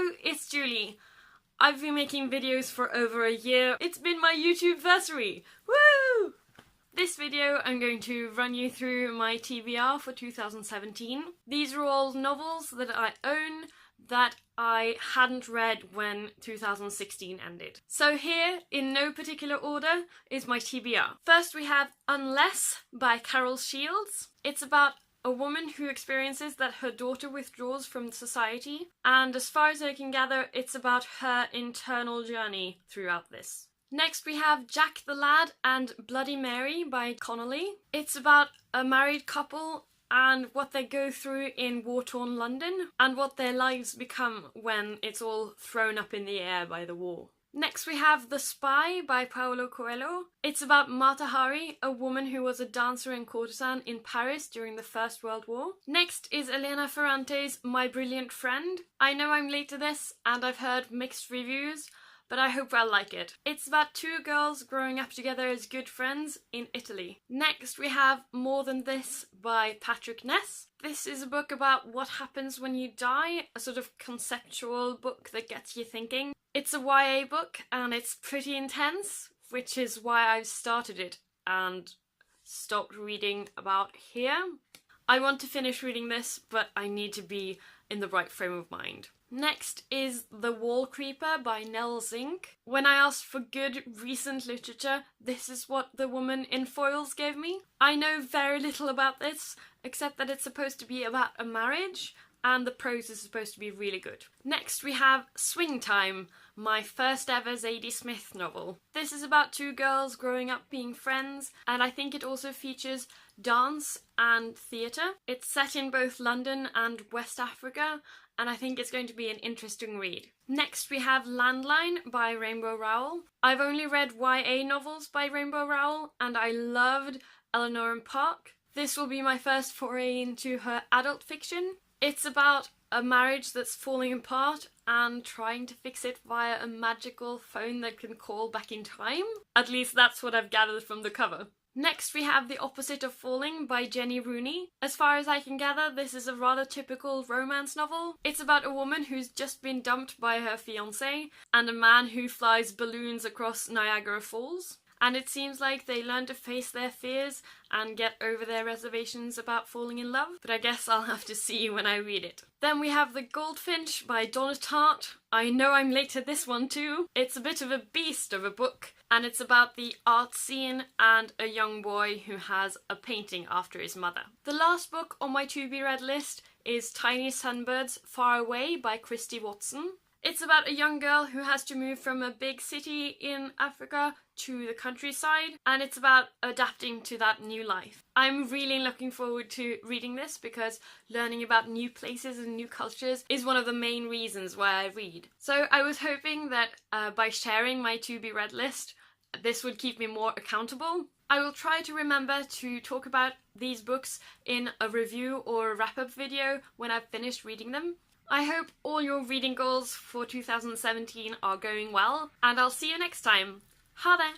Hello, it's Julie. I've been making videos for over a year. It's been my YouTubeversary! Woo! This video I'm going to run you through my TBR for 2017. These are all novels that I own that I hadn't read when 2016 ended. So here, in no particular order, is my TBR. First we have Unless by Carol Shields. It's about a woman who experiences that her daughter withdraws from society, and as far as I can gather, it's about her internal journey throughout this. Next we have Jack the Lad and Bloody Mary by Connolly. It's about a married couple and what they go through in war-torn London, and what their lives become when it's all thrown up in the air by the war. Next we have The Spy by Paulo Coelho. It's about Mata Hari, a woman who was a dancer and courtesan in Paris during the First World War. Next is Elena Ferrante's My Brilliant Friend. I know I'm late to this and I've heard mixed reviews, but I hope I'll like it. It's about two girls growing up together as good friends in Italy. Next we have More Than This by Patrick Ness. This is a book about what happens when you die, a sort of conceptual book that gets you thinking. It's a YA book and it's pretty intense, which is why I've started it and stopped reading about here. I want to finish reading this, but I need to be in the right frame of mind. Next is The Wall Creeper by Nell Zink. When I asked for good recent literature, this is what the woman in foils gave me. I know very little about this, except that it's supposed to be about a marriage, and the prose is supposed to be really good. Next we have Swing Time, my first ever Zadie Smith novel. This is about two girls growing up being friends, and I think it also features dance and theatre. It's set in both London and West Africa, and I think it's going to be an interesting read. Next we have Landline by Rainbow Rowell. I've only read YA novels by Rainbow Rowell, and I loved Eleanor and Park. This will be my first foray into her adult fiction. It's about a marriage that's falling apart and trying to fix it via a magical phone that can call back in time. At least that's what I've gathered from the cover. Next we have The Opposite of Falling by Jenny Rooney. As far as I can gather, this is a rather typical romance novel. It's about a woman who's just been dumped by her fiancé and a man who flies balloons across Niagara Falls. And it seems like they learn to face their fears and get over their reservations about falling in love, but I guess I'll have to see when I read it. Then we have The Goldfinch by Donna Tartt. I know I'm late to this one too. It's a bit of a beast of a book, and it's about the art scene and a young boy who has a painting after his mother. The last book on my to-be-read list is Tiny Sunbirds Far Away by Christy Watson. It's about a young girl who has to move from a big city in Africa to the countryside, and it's about adapting to that new life. I'm really looking forward to reading this because learning about new places and new cultures is one of the main reasons why I read. So I was hoping that by sharing my to-be-read list, this would keep me more accountable. I will try to remember to talk about these books in a review or a wrap-up video when I've finished reading them. I hope all your reading goals for 2017 are going well, and I'll see you next time. Ha there!